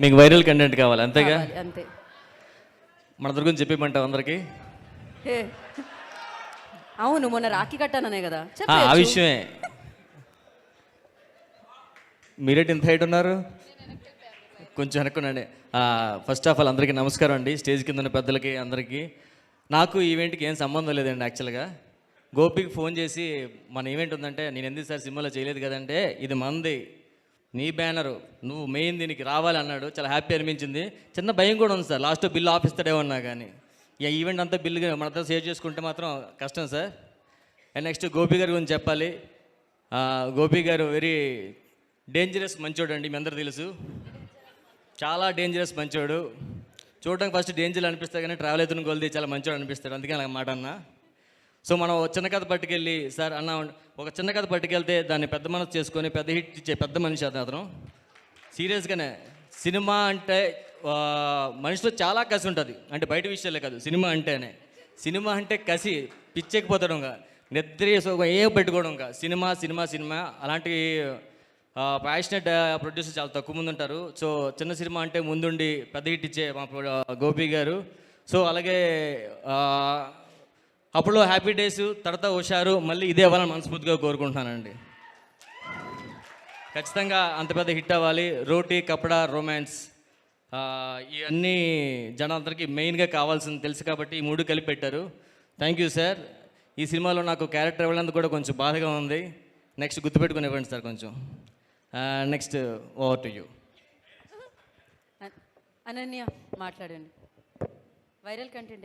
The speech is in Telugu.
మీకు వైరల్ కంటెంట్ కావాలి అంతేగా? కావాలి, అంతే. మన గురించి చెప్పమంటావు అందరికి? హే, అవును మొన్న రాఖీ కట్టాననే కదా ఆ చెప్పేయచ్చు. విషయమే. మీరేంటి ఇంత హైట్ ఉన్నారు? కొంచెం వెనక్కునండి. ఫస్ట్ ఆఫ్ ఆల్ అందరికీ నమస్కారం అండి, స్టేజ్ కింద ఉన్న పెద్దలకి అందరికీ. నాకు ఈవెంట్కి ఏం సంబంధం లేదండి. యాక్చువల్గా గోపికి ఫోన్ చేసి మన ఈవెంట్ ఉందంటే, నేను ఎందుకు సార్ సినిమాలో చేయలేదు కదంటే, ఇది మంది, నీ బ్యానరు, నువ్వు మెయిన్ దీనికి రావాలి అన్నాడు. చాలా హ్యాపీ అనిపించింది. చిన్న భయం కూడా ఉంది సార్, లాస్ట్ బిల్లు ఆపిస్తాడేమన్నా కానీ. ఇక ఈవెంట్ అంతా బిల్లు మనతో షేర్ చేసుకుంటే మాత్రం కష్టం సార్. అండ్ నెక్స్ట్ గోపి గారి గురించి చెప్పాలి. గోపి గారు వెరీ డేంజరస్ మంచోడు అండి, మీ అందరూ తెలుసు. చాలా డేంజరస్ మంచోడు. చూడడానికి ఫస్ట్ డేంజర్ అనిపిస్తాయి కానీ ట్రావెల్ అవుతున్న కొలిది చాలా మంచోడు అనిపిస్తాడు. అందుకే అలా మాట అన్న. సో మనం చిన్న కథ పట్టుకెళ్ళి, సార్ అన్న ఒక చిన్న కథ పట్టుకెళ్తే దాన్ని పెద్ద మనసు చేసుకొని పెద్ద హిట్ ఇచ్చే పెద్ద మనిషి అతను. సీరియస్గానే సినిమా అంటే మనిషిలో చాలా కసి ఉంటుంది. అంటే బయట విషయాలే కాదు, సినిమా అంటేనే. సినిమా అంటే కసి, పిచ్చెక్కిపోతాడు. ఇంకా నిద్ర ఏం పెట్టుకోవడం. ఇంకా సినిమా సినిమా సినిమా అలాంటి ప్యాషనెట్ ప్రొడ్యూసర్ చాలా తక్కువ మంది ఉంటారు. సో చిన్న సినిమా అంటే ముందుండి పెద్ద హిట్ ఇచ్చే మా గోపి గారు. సో అలాగే అప్పుడు హ్యాపీ డేస్, తర్వాత హుషారు, మళ్ళీ ఇదే అవ్వాలని మనస్ఫూర్తిగా కోరుకుంటున్నానండి. ఖచ్చితంగా అంత పెద్ద హిట్ అవ్వాలి. రోటీ, కపడా, రొమాన్స్ ఇవన్నీ జనాలందరికీ మెయిన్గా కావాల్సింది తెలుసు కాబట్టి ఈ మూడు కలిపి పెట్టారు. Thank you sir. ఈ సినిమాలో నాకు క్యారెక్టర్ ఇవ్వడానికి కూడా కొంచెం బాధగా ఉంది. నెక్స్ట్ గుర్తుపెట్టుకుని ఇవ్వండి సార్ కొంచెం. Next over to you. Ananya మాట్లాడండి. Viral content